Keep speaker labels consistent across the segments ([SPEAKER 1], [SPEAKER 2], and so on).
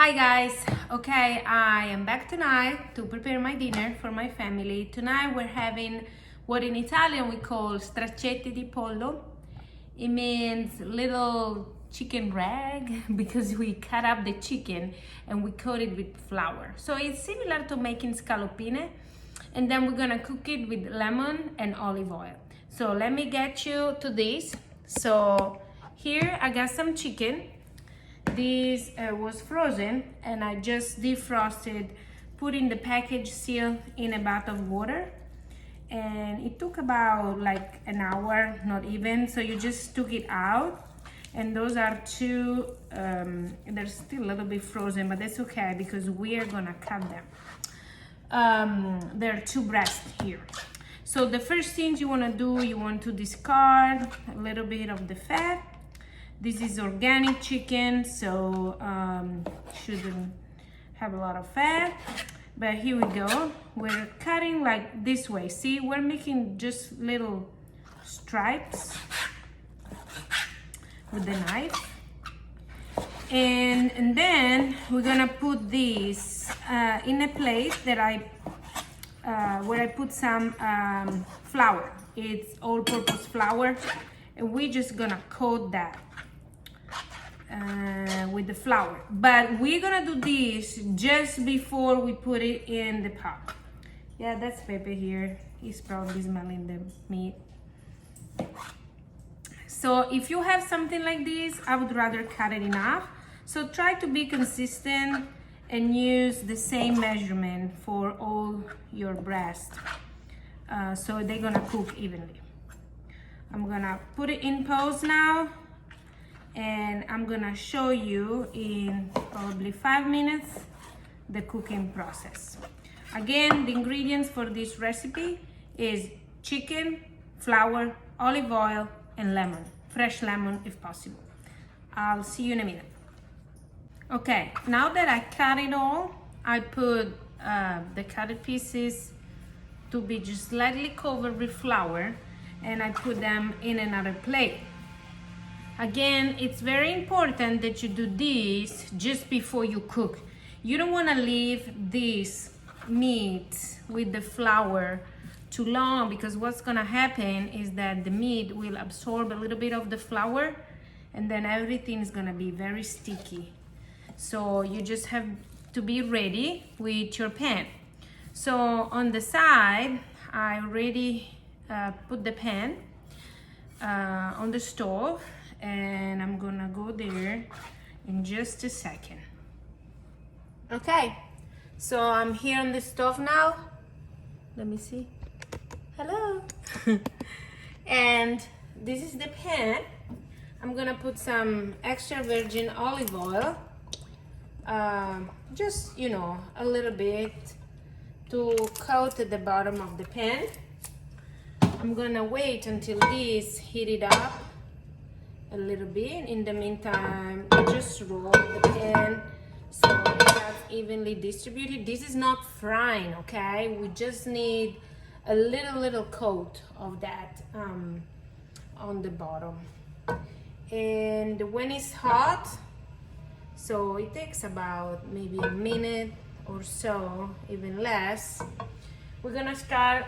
[SPEAKER 1] Hi guys, okay, I am back tonight to prepare my dinner for my family. Tonight we're having what in Italian we call straccetti di pollo. It means little chicken rag because we cut up the chicken and we coat it with flour. So it's similar to making scallopine, and then we're gonna cook it with lemon and olive oil. So let me get you to this. So here I got some chicken. This was frozen and I just defrosted, put in the package seal in a bath of water, and it took about like an hour, not even. So you just took it out, and those are two, they're still a little bit frozen, but that's okay because we are gonna cut them. There are two breasts here. So the first thing you want to do, you want to discard a little bit of the fat. This is organic chicken, so shouldn't have a lot of fat. But here we go. We're cutting like this way. See, we're making just little stripes with the knife. And then we're gonna put this in a plate that where I put some flour. It's all-purpose flour, and we're just gonna coat that with the flour. But we're gonna do this just before we put it in the pot. Yeah, that's Pepe here. He's probably smelling the meat. So if you have something like this, I would rather cut it in half. So try to be consistent and use the same measurement for all your breasts, so they're gonna cook evenly. I'm gonna put it in pause now, and I'm gonna show you in probably 5 minutes the cooking process. Again, the ingredients for this recipe is chicken, flour, olive oil, and lemon, fresh lemon if possible. I'll see you in a minute. Okay, now that I cut it all, I put the cut pieces to be just slightly covered with flour, and I put them in another plate. Again, it's very important that you do this just before you cook. You don't want to leave this meat with the flour too long, because what's going to happen is that the meat will absorb a little bit of the flour, and then everything is going to be very sticky. So you just have to be ready with your pan. So on the side, I already put the pan on the stove, and I'm gonna go there in just a second. Okay, so I'm here on the stove now. Let me see. Hello. And this is the pan. I'm gonna put some extra virgin olive oil, just, you know, a little bit to coat the bottom of the pan. I'm gonna wait until this heated up a little bit. In the meantime, I just roll the pan so that's evenly distributed. This is not frying, okay? We just need a little coat of that on the bottom. And when it's hot, so it takes about maybe a minute or so, even less, we're gonna start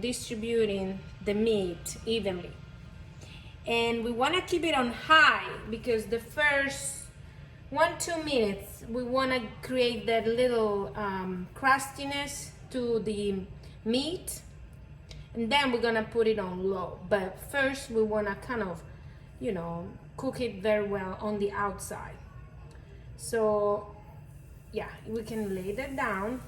[SPEAKER 1] distributing the meat evenly. And we want to keep it on high because the first 1-2 minutes we want to create that little crustiness to the meat, and then we're gonna put it on low. But first we want to kind of, you know, cook it very well on the outside. So yeah, we can lay that down.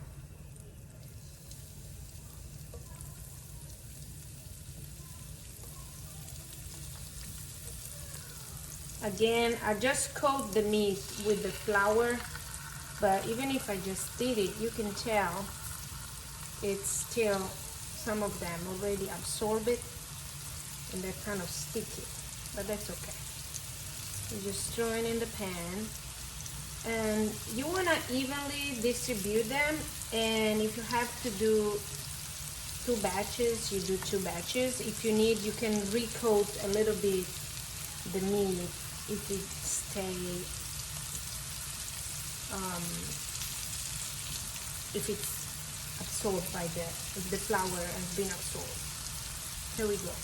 [SPEAKER 1] Again, I just coat the meat with the flour, but even if I just did it, you can tell it's still, some of them already absorb it and they're kind of sticky, but that's okay. You just throw it in the pan, and you want to evenly distribute them. And if you have to do 2 batches, you do 2 batches. If you need, you can recoat a little bit the meat if it stay if it's absorbed by if the flour has been absorbed. Here we go.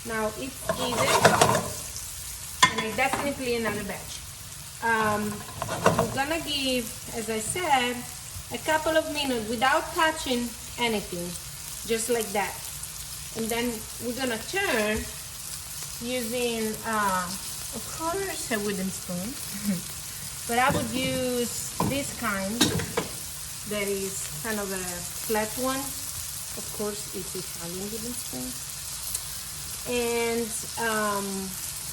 [SPEAKER 1] Now it's even, and I definitely another batch. We're gonna give, as I said, a couple of minutes without touching anything, just like that. And then we're gonna turn using, of course, a wooden spoon. But I would use this kind that is kind of a flat one. Of course, it's Italian wooden spoon. And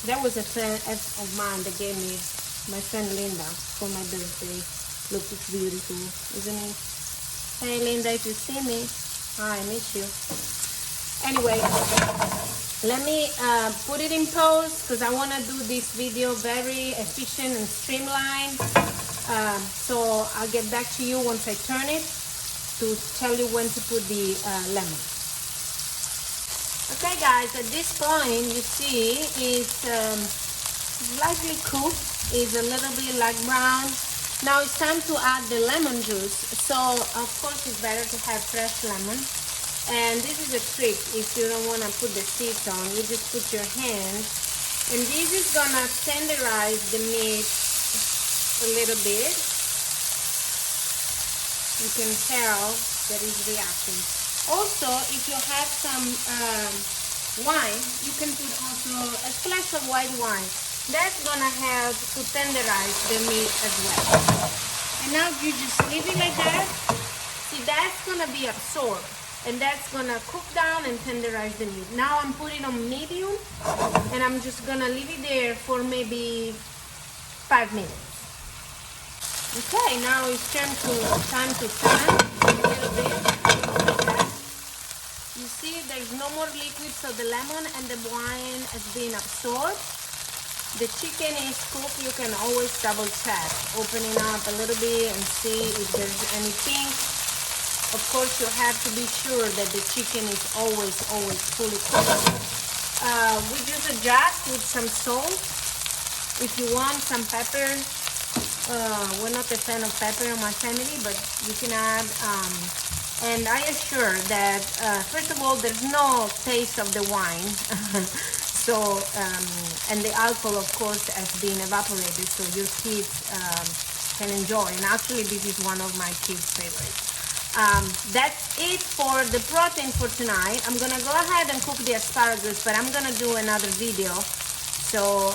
[SPEAKER 1] that was a friend of mine that gave me, my friend Linda, for my birthday. Look, it's beautiful, isn't it? Hey Linda, if you see me, hi, I miss you. Anyway, let me put it in pause because I want to do this video very efficient and streamlined. So I'll get back to you once I turn it to tell you when to put the lemon. Okay guys, at this point you see it's slightly cooked, it's a little bit like brown. Now it's time to add the lemon juice. So of course it's better to have fresh lemon. And this is a trick if you don't want to put the seeds on, you just put your hand. And this is gonna tenderize the meat a little bit. You can tell that it's reacting. Also, if you have some wine, you can put also a splash of white wine. That's gonna help to tenderize the meat as well. And now you just leave it like that. See, that's gonna be absorbed, and that's gonna cook down and tenderize the meat. Now I'm putting on medium, and I'm just gonna leave it there for maybe 5 minutes. Okay, now it's time to turn a little bit. Okay. You see, there's no more liquid, so the lemon and the wine has been absorbed. The chicken is cooked. You can always double check, opening up a little bit and see if there's any pink. Of course, you have to be sure that the chicken is always fully cooked. We just adjust with some salt. If you want some pepper, we're not a fan of pepper in my family, but you can add. And I assure that, first of all, there's no taste of the wine. So, and the alcohol, of course, has been evaporated, so your kids can enjoy. And actually, this is one of my kids' favorites. That's it for the protein for tonight. I'm gonna go ahead and cook the asparagus, but I'm gonna do another video. So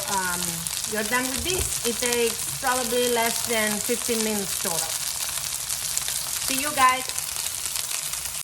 [SPEAKER 1] you're done with this. It takes probably less than 15 minutes total. See you guys.